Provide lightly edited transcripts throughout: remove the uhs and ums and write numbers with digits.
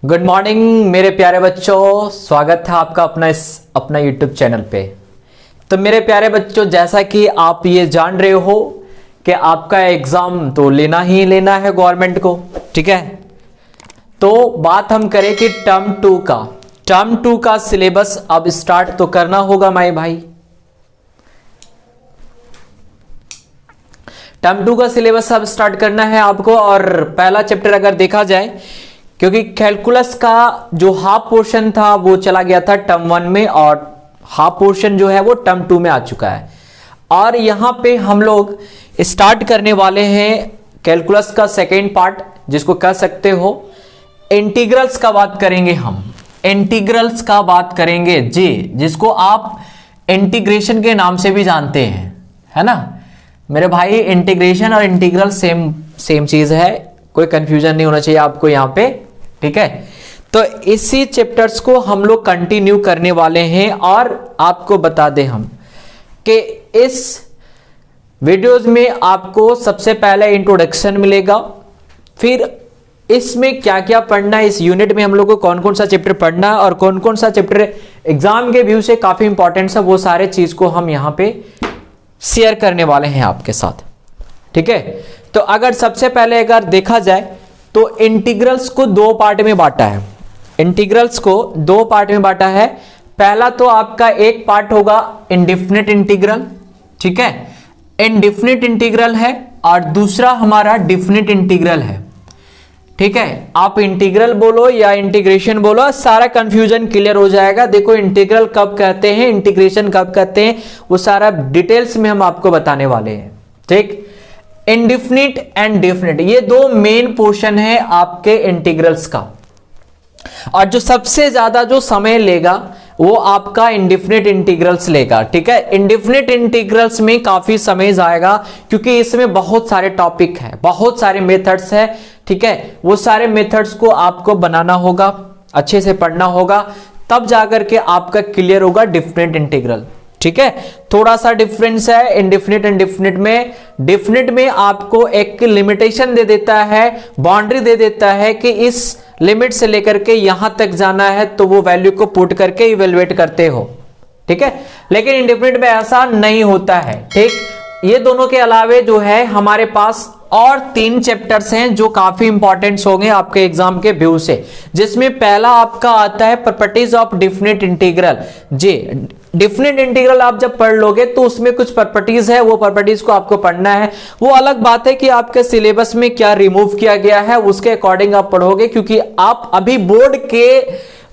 Good morning मेरे प्यारे बच्चों, स्वागत है आपका अपना यूट्यूब चैनल पे। तो मेरे प्यारे बच्चों, जैसा कि आप ये जान रहे हो कि आपका एग्जाम तो लेना ही लेना है गवर्नमेंट को, ठीक है। तो बात हम करें कि टर्म टू का सिलेबस अब स्टार्ट तो करना होगा माय भाई। टर्म टू का सिलेबस अब स्टार्ट करना है आपको। और पहला चैप्टर अगर देखा जाए, क्योंकि कैलकुलस का जो हाफ पोर्शन था वो चला गया था टर्म वन में और हाफ पोर्शन जो है वो टर्म टू में आ चुका है। और यहां पे हम लोग स्टार्ट करने वाले हैं कैलकुलस का सेकेंड पार्ट, जिसको कह सकते हो इंटीग्रल्स का बात करेंगे। हम इंटीग्रल्स का बात करेंगे जी, जिसको आप इंटीग्रेशन के नाम से भी जानते हैं, है ना मेरे भाई। इंटीग्रेशन और इंटीग्रल सेम चीज है, कोई कंफ्यूजन नहीं होना चाहिए आपको यहाँ पे, ठीक है। तो इसी चैप्टर्स को हम लोग कंटिन्यू करने वाले हैं। और आपको बता दें हम कि इस वीडियोस में आपको सबसे पहले इंट्रोडक्शन मिलेगा, फिर इसमें क्या क्या पढ़ना है, इस यूनिट में हम लोग को कौन कौन सा चैप्टर पढ़ना है और कौन कौन सा चैप्टर एग्जाम के व्यू से काफी इंपॉर्टेंट है, वो सारे चीज को हम यहां पे शेयर करने वाले हैं आपके साथ, ठीक है। तो अगर सबसे पहले अगर देखा जाए तो इंटीग्रल्स को दो पार्ट में बांटा है। इंटीग्रल्स को दो पार्ट में बांटा है। पहला तो आपका एक पार्ट होगा इंडेफिनिट इंटीग्रल, ठीक है, इंडेफिनिट इंटीग्रल है, और दूसरा हमारा डेफिनिट इंटीग्रल है, ठीक है। आप इंटीग्रल बोलो या इंटीग्रेशन बोलो, सारा कंफ्यूजन क्लियर हो जाएगा। देखो इंटीग्रल कब कहते हैं, इंटीग्रेशन कब कहते हैं, वो सारा डिटेल्स में हम आपको बताने वाले हैं, ठीक। इंडेफिनिट एंड डेफिनिट, ये दो मेन पोर्शन है आपके इंटीग्रल्स का। और जो सबसे ज्यादा जो समय लेगा वो आपका इंडेफिनिट इंटीग्रल्स लेगा, ठीक है। इंडेफिनिट इंटीग्रल्स में काफी समय जाएगा, क्योंकि इसमें बहुत सारे टॉपिक है, बहुत सारे मेथड्स है, ठीक है। वो सारे मेथड्स को आपको बनाना होगा, अच्छे से पढ़ना होगा, तब जाकर के आपका क्लियर होगा डेफिनिट इंटीग्रल, ठीक है। थोड़ा सा डिफरेंस है इंडेफिनिट एंड डेफिनिट में। डेफिनिट में आपको एक लिमिटेशन दे देता है, बाउंड्री दे देता है कि इस लिमिट से लेकर के यहां तक जाना है, तो वो वैल्यू को पुट करके इवेलुएट करते हो, ठीक है। लेकिन इंडेफिनिट में ऐसा नहीं होता है, ठीक। ये दोनों के अलावे जो है हमारे पास और तीन चैप्टर्स हैं जो काफी इंपॉर्टेंट होंगे आपके एग्जाम के व्यू से, जिसमें पहला आपका आता है प्रॉपर्टीज ऑफ डेफिनिट इंटीग्रल। जी, डेफिनिट इंटीग्रल आप जब पढ़ लोगे तो उसमें कुछ प्रॉपर्टीज है, वो प्रॉपर्टीज को आपको पढ़ना है। वो अलग बात है कि आपके सिलेबस में क्या रिमूव किया गया है, उसके अकॉर्डिंग आप पढ़ोगे, क्योंकि आप अभी बोर्ड के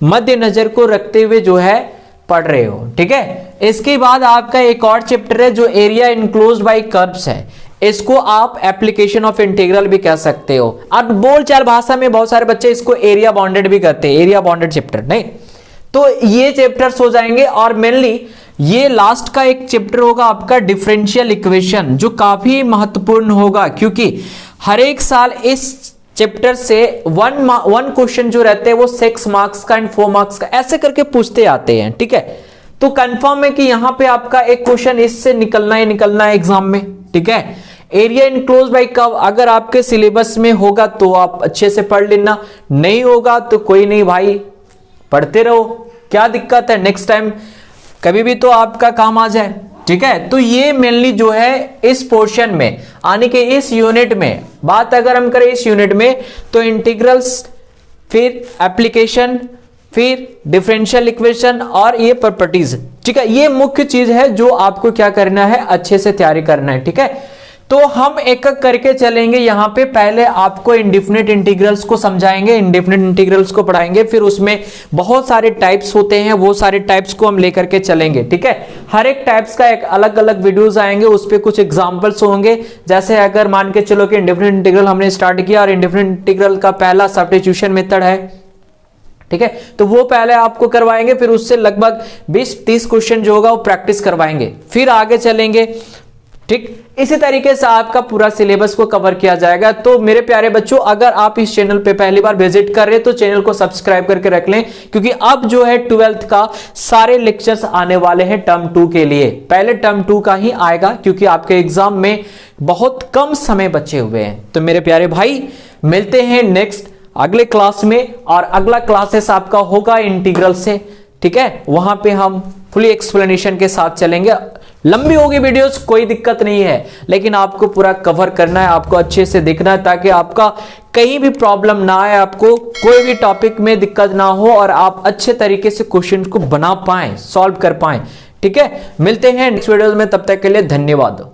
मद्देनजर को रखते हुए जो है पढ़ रहे हो, ठीक है। इसके बाद आपका एक और चैप्टर है जो एरिया इनक्लोज्ड बाय कर्व्स है। इसको आप एप्लीकेशन ऑफ इंटीग्रल भी कह सकते हो। अब बोलचाल भाषा में बहुत सारे बच्चे इसको एरिया बाउंडेड भी कहते हैं, एरिया बाउंडेड चैप्टर नहीं। तो ये चैप्टर्स हो जाएंगे। और मेनली ये लास्ट का एक चैप्टर होगा आपका डिफरेंशियल इक्वेशन, जो काफी महत्वपूर्ण होगा, क्योंकि हर एक साल इस चैप्टर से वन क्वेश्चन जो रहते हैं वो 6 मार्क्स का एंड 4 मार्क्स का ऐसे करके पूछते आते हैं, ठीक है। तो कंफर्म है कि यहां पे आपका एक क्वेश्चन इससे निकलना ही निकलना है एग्जाम में, ठीक है। एरिया इनक्लोज बाय कर्व अगर आपके सिलेबस में होगा तो आप अच्छे से पढ़ लेना, नहीं होगा तो कोई नहीं भाई, पढ़ते रहो, क्या दिक्कत है, नेक्स्ट टाइम कभी भी तो आपका काम आ जाए, ठीक है। तो ये मेनली जो है इस पोर्शन में आने के इस यूनिट में बात अगर हम करें इस यूनिट में, तो इंटीग्रल्स, फिर एप्लीकेशन, फिर डिफरेंशियल इक्वेशन और ये प्रॉपर्टीज, ठीक है। ये मुख्य चीज है जो आपको क्या करना है, अच्छे से तैयारी करना है, ठीक है। तो हम एक एक करके चलेंगे। यहां पे पहले आपको इंडेफिनिट इंटीग्रल्स को समझाएंगे, इंडेफिनिट इंटीग्रल्स को पढ़ाएंगे, फिर उसमें बहुत सारे टाइप्स होते हैं, वो सारे टाइप्स को हम लेकर के चलेंगे, ठीक है। हर एक टाइप्स का एक अलग अलग वीडियोस आएंगे, उस पे कुछ एग्जांपल्स होंगे। जैसे अगर मान के चलो कि इंडेफिनिट इंटीग्रल हमने स्टार्ट किया और इंडेफिनिट इंटीग्रल का पहला सब्स्टिट्यूशन मेथड है, ठीक है, तो वो पहले आपको करवाएंगे, फिर उससे लगभग 20-30 क्वेश्चन जो होगा वो प्रैक्टिस करवाएंगे, फिर आगे चलेंगे, ठीक। इसी तरीके से आपका पूरा सिलेबस को कवर किया जाएगा। तो मेरे प्यारे बच्चों, अगर आप इस चैनल पे पहली बार विजिट कर रहे हैं तो चैनल को सब्सक्राइब करके रख लें, क्योंकि अब जो है 12th का सारे लेक्चर्स आने वाले हैं टर्म 2 के लिए। पहले टर्म 2 का ही आएगा, क्योंकि आपके एग्जाम में बहुत कम समय बचे हुए हैं। तो मेरे प्यारे भाई, मिलते हैं नेक्स्ट अगले क्लास में, और अगला क्लासेस आपका होगा इंटीग्रल से, ठीक है। वहां पे हम फुली एक्सप्लेनेशन के साथ चलेंगे। लंबी होगी वीडियोस, कोई दिक्कत नहीं है, लेकिन आपको पूरा कवर करना है, आपको अच्छे से देखना है ताकि आपका कहीं भी प्रॉब्लम ना आए, आपको कोई भी टॉपिक में दिक्कत ना हो और आप अच्छे तरीके से क्वेश्चन को बना पाएं, सॉल्व कर पाएं, ठीक है। मिलते हैं नेक्स्ट वीडियो में, तब तक के लिए धन्यवाद।